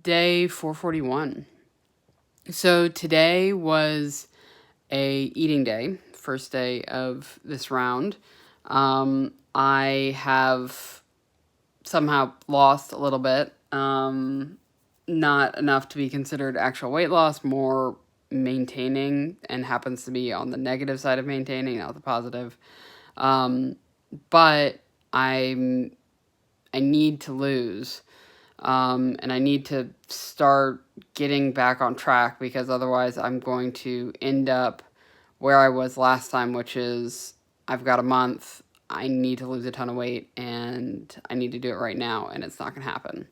Day 441. So today was a eating day, first day of this round. I have somehow lost a little bit. Not enough to be considered actual weight loss, more maintaining, and happens to be on the negative side of maintaining, not the positive. But I need to lose. And I need to start getting back on track, because otherwise I'm going to end up where I was last time, which is I've got a month, I need to lose a ton of weight, and I need to do it right now, and it's not going to happen.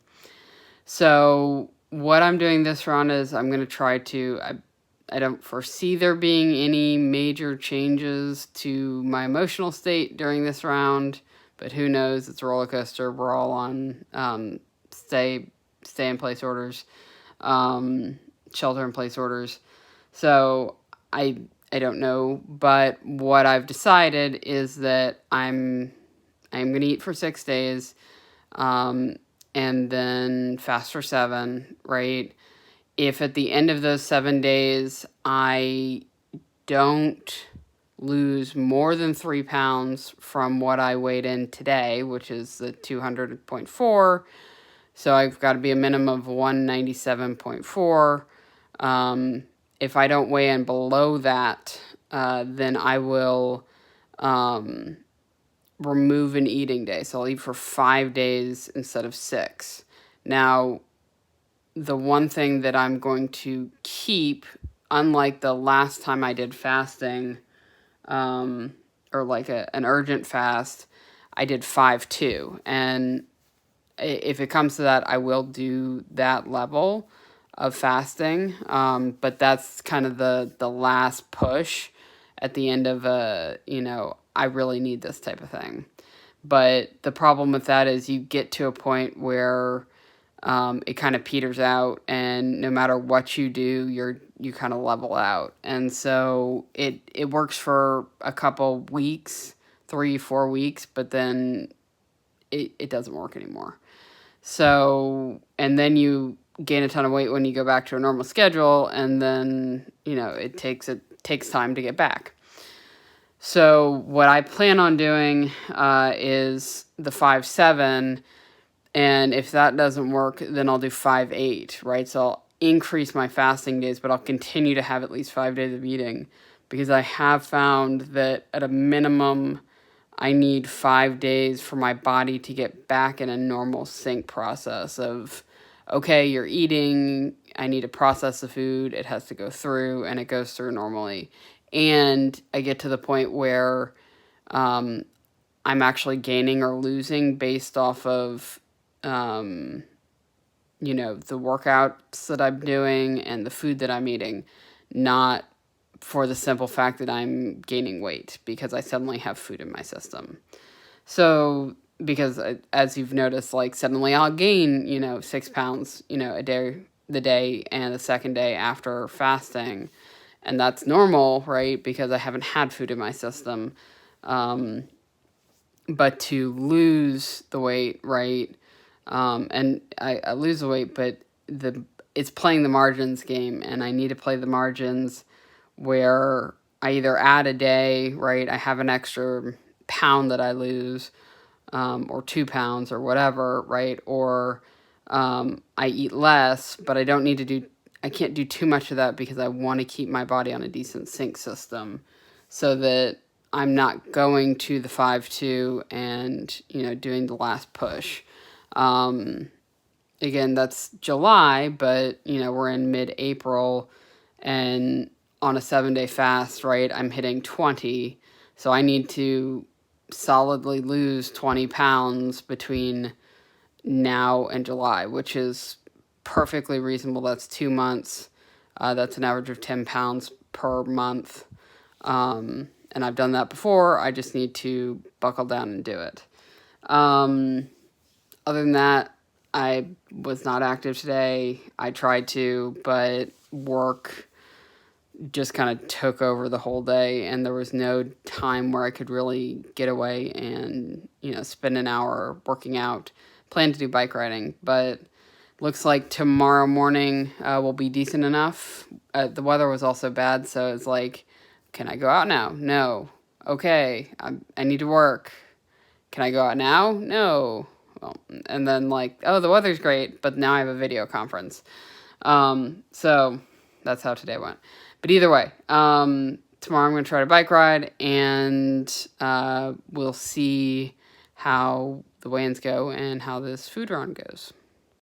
So what I'm doing this round is I'm going to try to, I don't foresee there being any major changes to my emotional state during this round, but who knows? It's a roller coaster. We're all on stay in place orders, shelter in place orders. So I don't know, but what I've decided is that I'm going to eat for 6 days, and then fast for 7, right? If at the end of those 7 days I don't lose more than 3 pounds from what I weighed in today, which is the 200.4, so I've got to be a minimum of 197.4. If I don't weigh in below that, then I will remove an eating day. So I'll eat for 5 days instead of 6. Now, the one thing that I'm going to keep, unlike the last time I did fasting, or like an urgent fast, I did 5-2. And if it comes to that, I will do that level of fasting. But that's kind of the last push at the end of I really need this type of thing. But the problem with that is you get to a point where it kind of peters out, and no matter what you do, you kind of level out. And so it works for a couple weeks, 3-4 weeks, but then it doesn't work anymore. So, and then you gain a ton of weight when you go back to a normal schedule, and then, it takes time to get back. So what I plan on doing is the 5-7, and if that doesn't work, then I'll do 5-8, right? So I'll increase my fasting days, but I'll continue to have at least 5 days of eating, because I have found that at a minimum, I need 5 days for my body to get back in a normal sync process of, okay, you're eating, I need to process the food, it has to go through, and it goes through normally. And I get to the point where I'm actually gaining or losing based off of, the workouts that I'm doing and the food that I'm eating, not for the simple fact that I'm gaining weight because I suddenly have food in my system. So, because as you've noticed, like suddenly I'll gain, 6 pounds, the day and the second day after fasting. And that's normal, right? Because I haven't had food in my system. But to lose the weight, right? And I lose the weight, but it's playing the margins game, and I need to play the margins where I either add a day, right? I have an extra pound that I lose, or 2 pounds or whatever, right? Or I eat less, but I can't do too much of that because I want to keep my body on a decent sync system so that I'm not going to the 5-2 and, doing the last push. Again, that's July, but, we're in mid-April, and on a 7-day fast, right, I'm hitting 20. So I need to solidly lose 20 pounds between now and July, which is perfectly reasonable. That's 2 months. That's an average of 10 pounds per month. And I've done that before. I just need to buckle down and do it. Other than that, I was not active today. I tried to, but work just kind of took over the whole day, and there was no time where I could really get away and, spend an hour working out. Plan to do bike riding, but Looks like tomorrow morning will be decent enough. The weather was also bad, so it's like, can I go out now? No. Okay, I need to work. Can I go out now? No. Well, and then like, oh, the weather's great, but now I have a video conference. So that's how today went. But either way, tomorrow I'm going to try to bike ride, and we'll see how the weigh-ins go and how this food run goes.